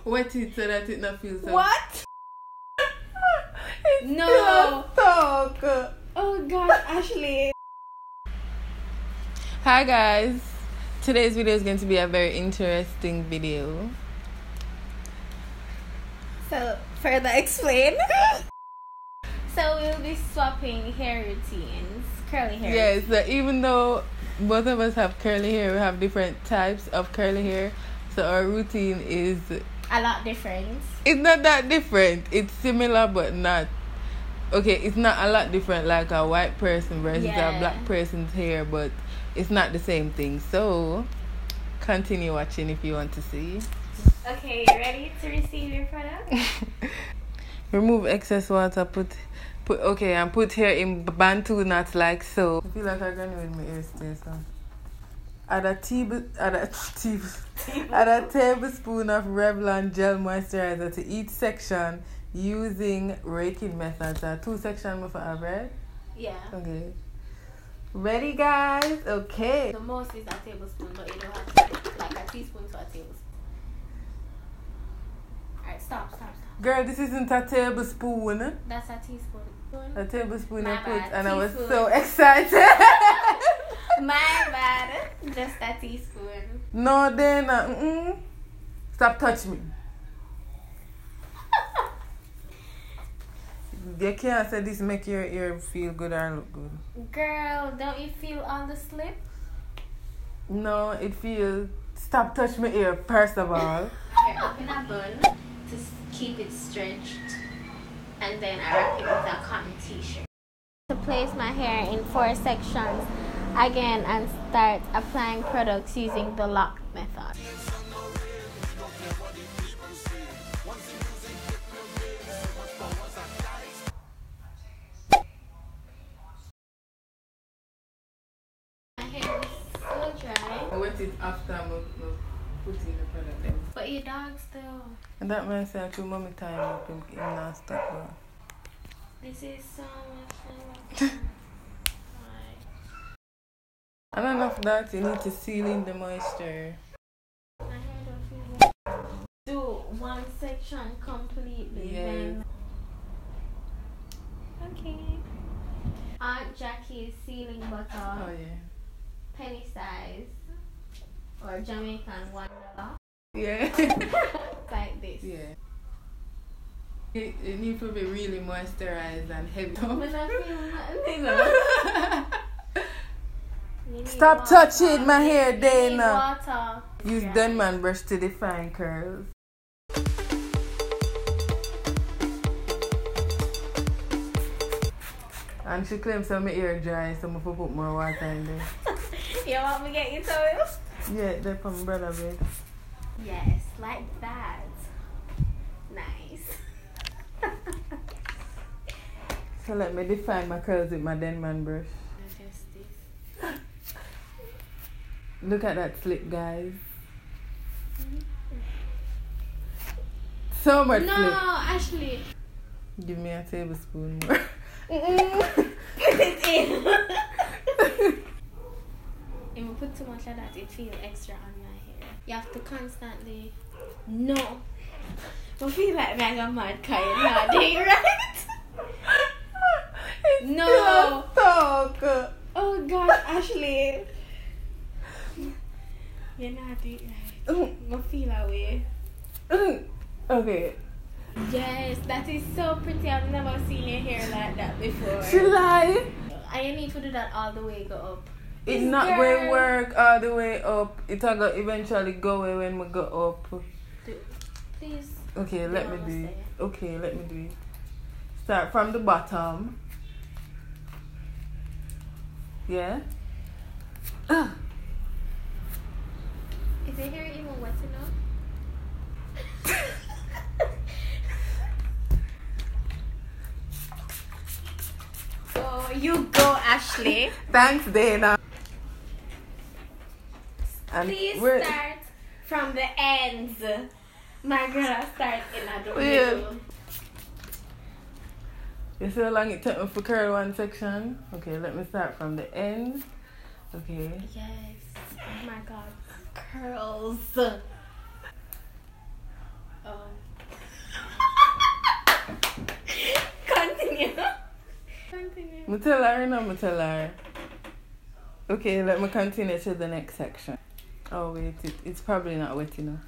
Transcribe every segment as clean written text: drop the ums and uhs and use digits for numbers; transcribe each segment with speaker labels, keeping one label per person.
Speaker 1: Wet it so that it not feels so.
Speaker 2: What?
Speaker 1: No.
Speaker 2: Talk. Oh God, Ashley.
Speaker 1: Hi guys. Today's video is going to be a very interesting video.
Speaker 2: So, further explain. So we'll be swapping hair routines, curly hair.
Speaker 1: Yes, so even though both of us have curly hair, we have different types of curly hair. So our routine is
Speaker 2: a lot different.
Speaker 1: It's not that different. It's similar but not. Okay, it's not a lot different like a white person versus a black person's hair, but it's not the same thing. So continue watching if you want to see.
Speaker 2: Okay, you ready to receive your product?
Speaker 1: Remove excess water, put and put hair in bantu knots like so. I feel like I'm going with my hair still, so. Add a tablespoon of Revlon gel moisturizer to each section using raking methods. 2 sections of our red?
Speaker 2: Yeah.
Speaker 1: Okay. Ready, guys? Okay.
Speaker 2: The most is a tablespoon, but you don't have to like a teaspoon to a tablespoon. Alright, stop.
Speaker 1: Girl, this isn't a tablespoon.
Speaker 2: That's a teaspoon.
Speaker 1: A tablespoon
Speaker 2: My
Speaker 1: I put,
Speaker 2: bad.
Speaker 1: and
Speaker 2: Teaspoon.
Speaker 1: I was so excited.
Speaker 2: My bad. Just a teaspoon.
Speaker 1: No, then stop touching me. You can't say this make your ear feel good or look good.
Speaker 2: Girl, don't you feel on the slip?
Speaker 1: No, it feels. Stop touching my ear first of all.
Speaker 2: Here, open a bun to keep it stretched, and then I wrap it with a cotton t-shirt. To place my hair in 4 sections again and start applying products using the lock method. My hair is so dry.
Speaker 1: I wet it after I put in the product then.
Speaker 2: But your dog still.
Speaker 1: And that man said to mommy time up in not stop bro.
Speaker 2: This is so much fun.
Speaker 1: And enough that you need to seal in the moisture.
Speaker 2: My hair don't feel good. Do 1 section completely.
Speaker 1: Yeah.
Speaker 2: Then... Okay. Aunt Jackie's sealing butter.
Speaker 1: Oh yeah.
Speaker 2: Penny size. Or Jamaican $1.
Speaker 1: Yeah.
Speaker 2: Like this.
Speaker 1: Yeah. It needs to be really moisturized and heavy.
Speaker 2: But I feel nothing.
Speaker 1: Stop touching my hair, Dana.
Speaker 2: Water.
Speaker 1: Use Denman brush to define curls. And she claims that my hair dry, so I'm going to put more water in there.
Speaker 2: You want me to get you towels?
Speaker 1: Yeah, they're from brother bed.
Speaker 2: Yes, like that. Nice.
Speaker 1: So let me define my curls with my Denman brush. Look at that slip, guys. So much slip.
Speaker 2: No, Ashley.
Speaker 1: Give me a tablespoon more.
Speaker 2: Put it in. If you put too much of that, it feels extra on my hair. You have to constantly. No. I feel like I'm a mad kind of day, right? No.
Speaker 1: Talk.
Speaker 2: Oh God, Ashley. You're not doing it right. I feel away.
Speaker 1: Okay.
Speaker 2: Yes, that is so pretty. I've never seen your hair like that before.
Speaker 1: She lie.
Speaker 2: I need to do that all the way go up.
Speaker 1: It's not going to work all the way up. It'll go eventually go away when we go up.
Speaker 2: Please.
Speaker 1: Okay, let me do it. Okay, let me do it. Start from the bottom. Yeah.
Speaker 2: Is your hair even wet enough? Oh, you go, Ashley.
Speaker 1: Thanks, Dana. And
Speaker 2: Please start from the ends. My girl, start in the middle.
Speaker 1: You see how long it took me for curl 1 section? Okay, let me start from the end. Okay.
Speaker 2: Yes. Oh my God. Curls. Oh continue.
Speaker 1: Me tell her, no, me tell her. Okay, let me continue to the next section. Oh wait, it's probably not wet enough.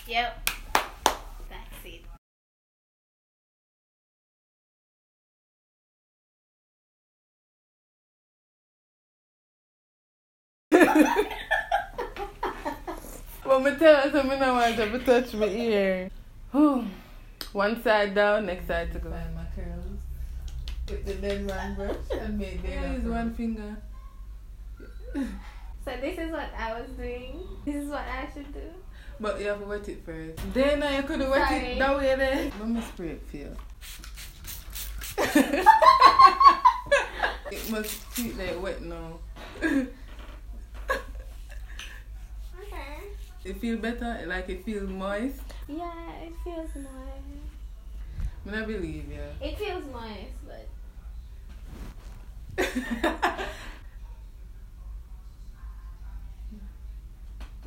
Speaker 2: Yep. That's it.
Speaker 1: Well, me tell her so me no want her to touch my ear. One side down, next side to go. Find my curls with the dead man brush and make them use one finger.
Speaker 2: So this is what I was doing. This is what I should do.
Speaker 1: But you have to wet it first. Then you could have wet it that way there. Let me spray it for you. It must feel like wet now.
Speaker 2: Okay.
Speaker 1: It feel better? Like it feels moist?
Speaker 2: Yeah, it feels moist.
Speaker 1: I don't believe you.
Speaker 2: It feels moist, but...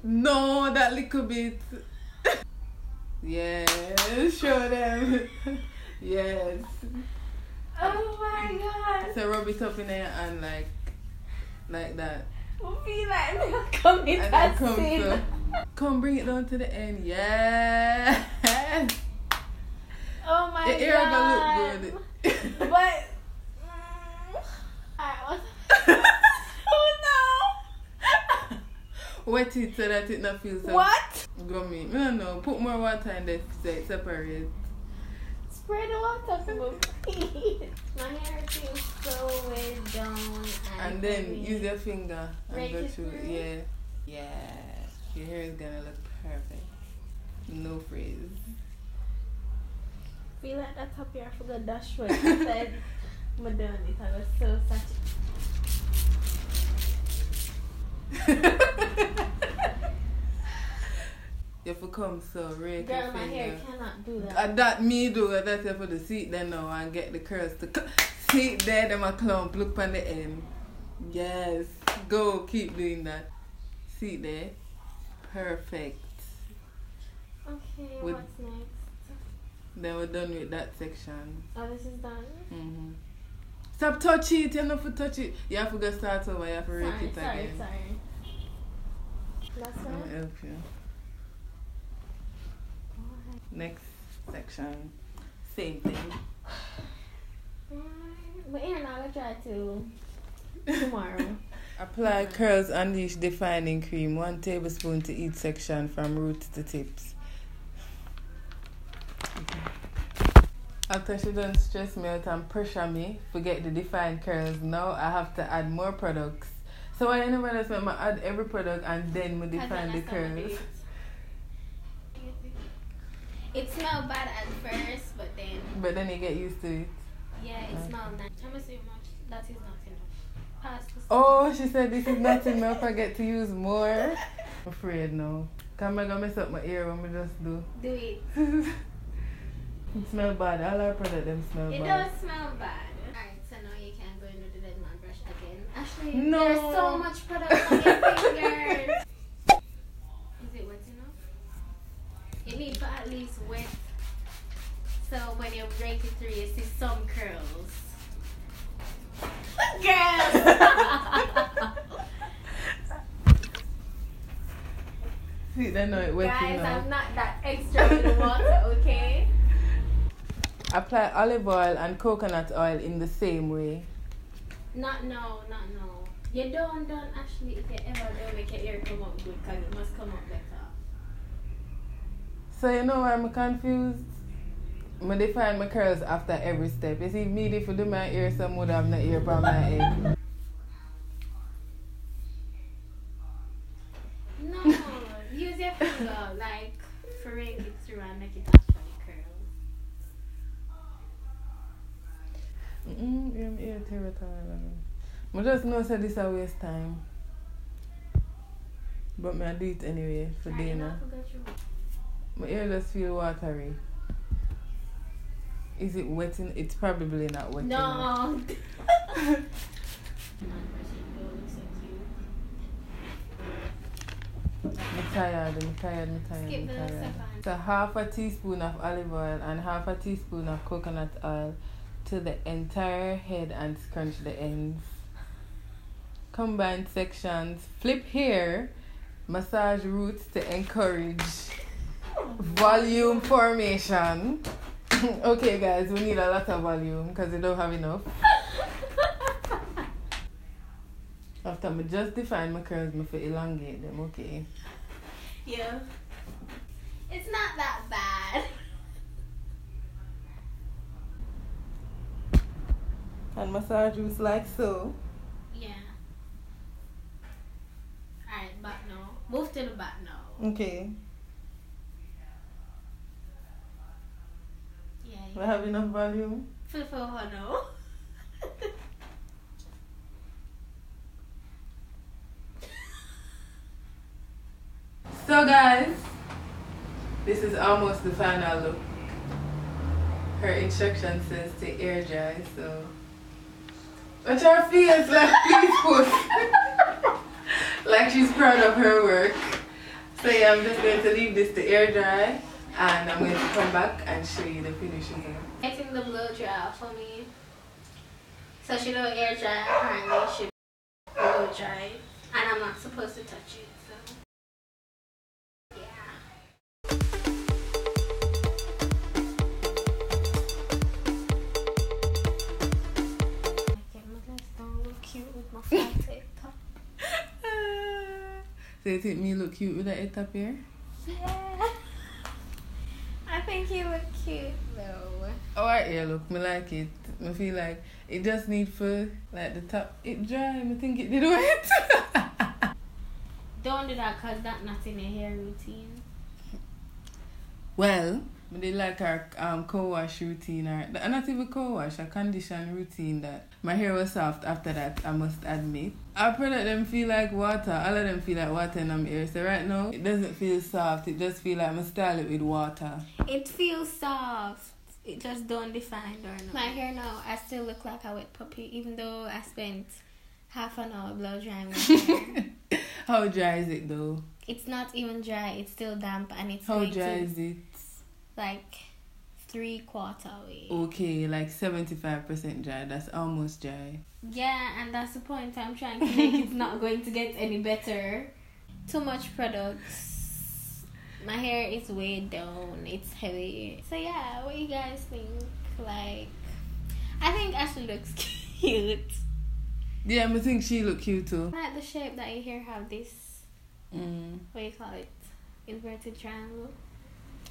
Speaker 1: No, that little bit. Yes, show them. Yes.
Speaker 2: Oh my god.
Speaker 1: So rub it up in there and like that.
Speaker 2: I feel like I'm coming
Speaker 1: And then come bring it down to the end. Yes.
Speaker 2: Oh my god.
Speaker 1: The hair gonna look good.
Speaker 2: But I was oh no.
Speaker 1: Wet it so that it not feels so
Speaker 2: What?
Speaker 1: gummy. No. Put more water in there so it separates.
Speaker 2: Spray the water for me, please. My hair feels so way down.
Speaker 1: And then use your finger and
Speaker 2: Rake
Speaker 1: go
Speaker 2: it
Speaker 1: through.
Speaker 2: through?
Speaker 1: Yeah. Your hair is gonna look perfect. No frizz.
Speaker 2: Feel like that top here for the dashboard. I said, I'm done it. I was so
Speaker 1: You have to come so rake
Speaker 2: Girl,
Speaker 1: your
Speaker 2: my
Speaker 1: finger.
Speaker 2: hair cannot do that.
Speaker 1: And that me do. That's you for the seat then now and get the curls to seat there. Them a clump. Look on the end. Yes. Go. Keep doing that. Seat there. Perfect.
Speaker 2: Okay,
Speaker 1: With-
Speaker 2: what's next?
Speaker 1: Then we're done with that section.
Speaker 2: Oh, this is done?
Speaker 1: Mm-hmm. Stop touch it. You have to touch it. You have to go start over. You have to rake it
Speaker 2: Sorry.
Speaker 1: again.
Speaker 2: That's
Speaker 1: I'm
Speaker 2: right.
Speaker 1: gonna help you. Next section. Same thing.
Speaker 2: But here now, I'll try to tomorrow.
Speaker 1: Apply Curls Unleash Defining Cream. 1 tablespoon to each section from roots to tips. After she done stress me out and pressure me, forget the defined curls. Now I have to add more products. So I never just make me add every product and then we define the curls.
Speaker 2: It smelled bad at first, but then
Speaker 1: you get used to it.
Speaker 2: yeah, it smelled nice. How much? That is not enough. Pass the
Speaker 1: Oh, she said this is not enough. I get to use more. I'm afraid now. Cause I'm gonna mess up my ear when we just do.
Speaker 2: Do it.
Speaker 1: It smell bad. All our products them smell
Speaker 2: It
Speaker 1: bad.
Speaker 2: does smell bad. Alright, so now you can go into the dead man brush again. Ashley,
Speaker 1: No.
Speaker 2: there's so much product on your fingers. Is it wet enough? It needs to at least wet. So when you break it through, you see some curls. Girls!
Speaker 1: See, they know it wet
Speaker 2: Guys,
Speaker 1: enough.
Speaker 2: I'm not that extra with the water, okay?
Speaker 1: Apply olive oil and coconut oil in the same way.
Speaker 2: No. You don't actually, if you ever do make your hair come out good, because it must come out better.
Speaker 1: So you know why I'm confused? I define my curls after every step. You see, me if you do my ear, some would have no ear from my head.
Speaker 2: No, use your finger, like, rake it through and make it actually curl.
Speaker 1: Your ear terrible. I just know that this a waste time. But I do it anyway for
Speaker 2: Right,
Speaker 1: dinner.
Speaker 2: I forgot you.
Speaker 1: My ear just feel watery. Is it wetting? It's probably not wetting.
Speaker 2: No.
Speaker 1: Next tired.
Speaker 2: Skip the second.
Speaker 1: So half a teaspoon of olive oil and half a teaspoon of coconut oil to the entire head and scrunch the ends. Combine sections. Flip hair. Massage roots to encourage volume formation. Okay, guys, we need a lot of volume because we don't have enough. After I just define my curls, I feel elongate them, okay?
Speaker 2: Yeah. It's not that bad.
Speaker 1: And massage roots like so.
Speaker 2: Yeah. Alright, back now. Move to the back now.
Speaker 1: Okay.
Speaker 2: Yeah.
Speaker 1: We have enough volume?
Speaker 2: For her now.
Speaker 1: So guys, this is almost the final look. Her instruction says to air dry, so watch her face like peaceful. Like she's proud of her work. So yeah, I'm just going to leave this to air dry and I'm going to come back and show you the finishing.
Speaker 2: Getting the blow dry for me. So she don't air dry, apparently she blow dry. And I'm not supposed to touch it, so cute with my flat top.
Speaker 1: So you think me look cute with that head top here?
Speaker 2: Yeah. I think you look cute though.
Speaker 1: Oh, our hair look, me like it. I feel like it just need for like the top it dry. I think it did wet.
Speaker 2: Don't do that cause that's not in a hair routine.
Speaker 1: Well, I did like our co-wash routine, or not even co-wash, a condition routine that my hair was soft after that, I must admit. Our product them feel like water, all of them feel like water in my hair. So right now, it doesn't feel soft, it just feel like I style it with water.
Speaker 2: It feels soft. It just don't define or no. My hair now, I still look like a wet puppy, even though I spent half an hour blow drying my hair.
Speaker 1: How dry is it though?
Speaker 2: It's not even dry, it's still damp and it's
Speaker 1: How dry is it?
Speaker 2: Like 3/4 way.
Speaker 1: Okay, like 75% dry. That's almost dry.
Speaker 2: Yeah, and that's the point I'm trying to make. It's not going to get any better. Too much products. My hair is weighed down. It's heavy. So yeah, what you guys think? Like, I think Ashley looks cute.
Speaker 1: Yeah, I think she look cute too.
Speaker 2: I like the shape that your hair have this. What do you call it? Inverted triangle.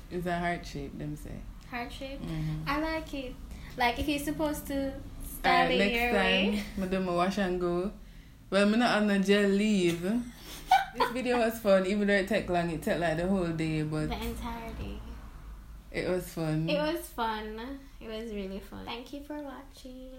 Speaker 1: It's a heart shape, them say.
Speaker 2: Heart shape? I like it. Like, if you're supposed to style it your way.
Speaker 1: Next time, I do my wash and go. Well, I'm not on the gel leave. This video was fun, even though it took long. It took like the whole day, but...
Speaker 2: The entire day.
Speaker 1: It was fun.
Speaker 2: It was fun. It was really fun. Thank you for watching.